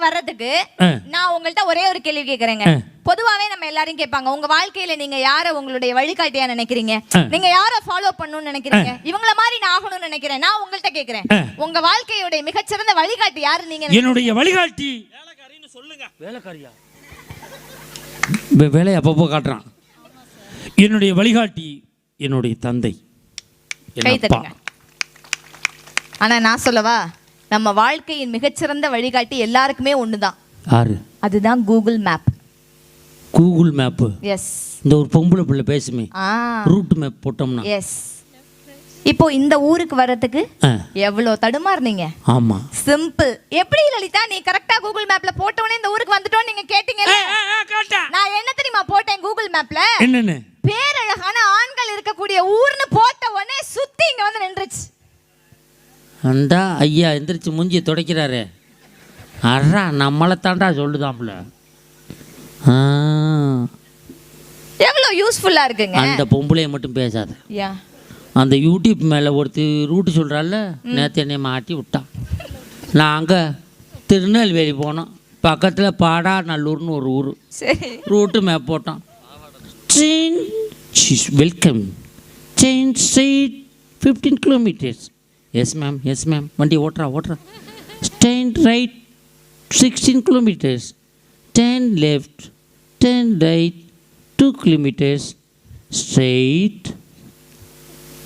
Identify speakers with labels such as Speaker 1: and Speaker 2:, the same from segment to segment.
Speaker 1: வர்றதுக்கு நான் உங்கள்ட்ட ஒரே ஒரு கேள்வி கேக்குறேங்க. பொதுவாவே நம்ம எல்லாரும் கேட்பாங்க, உங்க வாழ்க்கையில நீங்க யார உங்களுடைய வழிகாட்டியா நினைக்கிறீங்க, நீங்க யார ஃபாலோ பண்ணணும்னு நினைக்கிறீங்க, இவங்கள மாதிரி நான் ஆகணும்னு நினைக்கிறேன். நான் உங்கள்ட்ட கேக்குறேன், உங்க வாழ்க்கையோட மிகச்சிறந்த வழிகாட்டி யாரு நீங்க?
Speaker 2: என்னுடைய வழிகாட்டி வேலைக்காரின்னு சொல்லுங்க. வேலைக்காரியா? வேலையை அப்பப்போ காட்டுறான். என்னுடைய வழிகாட்டி என்னுடைய தந்தை.
Speaker 1: ஆனா நான் சொல்லவா, நம்ம வாழ்க்கையின் மிகச்சிறந்த வழிகாட்டி எல்லாருக்குமே ஒண்ணுதான்.
Speaker 2: யாரு? அதுதான்
Speaker 1: Google map.
Speaker 2: Google map.
Speaker 1: Yes.
Speaker 2: இந்த ஒரு பொம்பளை பிள்ளை பேசுமே, ரூட் மேப் போட்டோம்னா.
Speaker 1: எஸ். இப்போ இந்த ஊருக்கு வர்றதுக்கு எவ்வளவு தடுமாறுனீங்க?
Speaker 2: ஆமா,
Speaker 1: சிம்பிள். எப்படி லலிதா, நீ கரெக்டா கூகுள் மேப்ல போட்டவனே இந்த ஊருக்கு வந்துட்டோம் நீங்க கேட்டீங்கல? நான் என்ன தெரியுமா போட்டேன் கூகுள் மேப்ல? என்னன்னு? பேரழகான ஆண்கள் இருக்கக்கூடிய ஊர்னு போட்ட உடனே சுத்தி இங்க வந்து நின்றுச்சு.
Speaker 2: அண்டா ஐயா எந்திரிச்சு மூஞ்சியை துடைக்கிறாரு. அறா நம்மளை தாண்டா சொல்லுதாம்ல.
Speaker 1: எவ்வளவு யூஸ்ஃபுல்லா இருக்குங்க.
Speaker 2: அந்த பொம்பளையை மட்டும் பேசாத.
Speaker 1: யா,
Speaker 2: அந்த யூடியூப் மேலே ஒருத்தி ரூட்டு சொல்கிறாள்ல, நேற்று என்னை மாட்டி விட்டான். நான் அங்கே திருநெல்வேலி போனோம், பக்கத்தில் பாடாநல்லூர்னு ஒரு ஊர். ரூட்டு மேப் போட்டான். Welcome chain straight 15 kilometres. Yes ma'am, yes ma'am. வண்டி ஓட்டுறா. Straight right 16 kilometres. 10 left 10 right 2 kilometres. Straight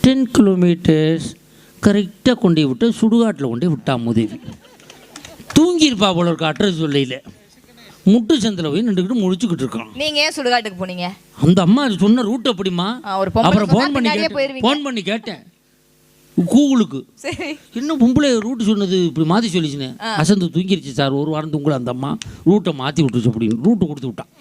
Speaker 2: 10 kilometres. கரெக்டாக கொண்டு விட்டு சுடுகாட்டில் கொண்டு விட்டா முதவி. தூங்கியிருப்பா போல இருக்க. அட்ரஸ் சொல்லையில் முட்டு சந்தில் போய் நின்றுக்கிட்டு முடிச்சுக்கிட்டு இருக்கான்.
Speaker 1: நீங்கள் ஏன் சுடுகாட்டுக்கு போனீங்க?
Speaker 2: அந்த அம்மா சொன்ன ரூட் அப்படிமா? அப்புறம் ஃபோன் பண்ணி கேட்டேன் கூகுளுக்கு. இன்னும் பொம்பளை ரூட்டு சொன்னது இப்படி மாற்றி சொல்லிச்சுன்னு அசந்து தூங்கிருச்சு சார். ஒரு வாரம் தூங்கல அந்த அம்மா, ரூட்டை மாற்றி விட்டுச்சு அப்படின்னு ரூட்டு கொடுத்து விட்டான்.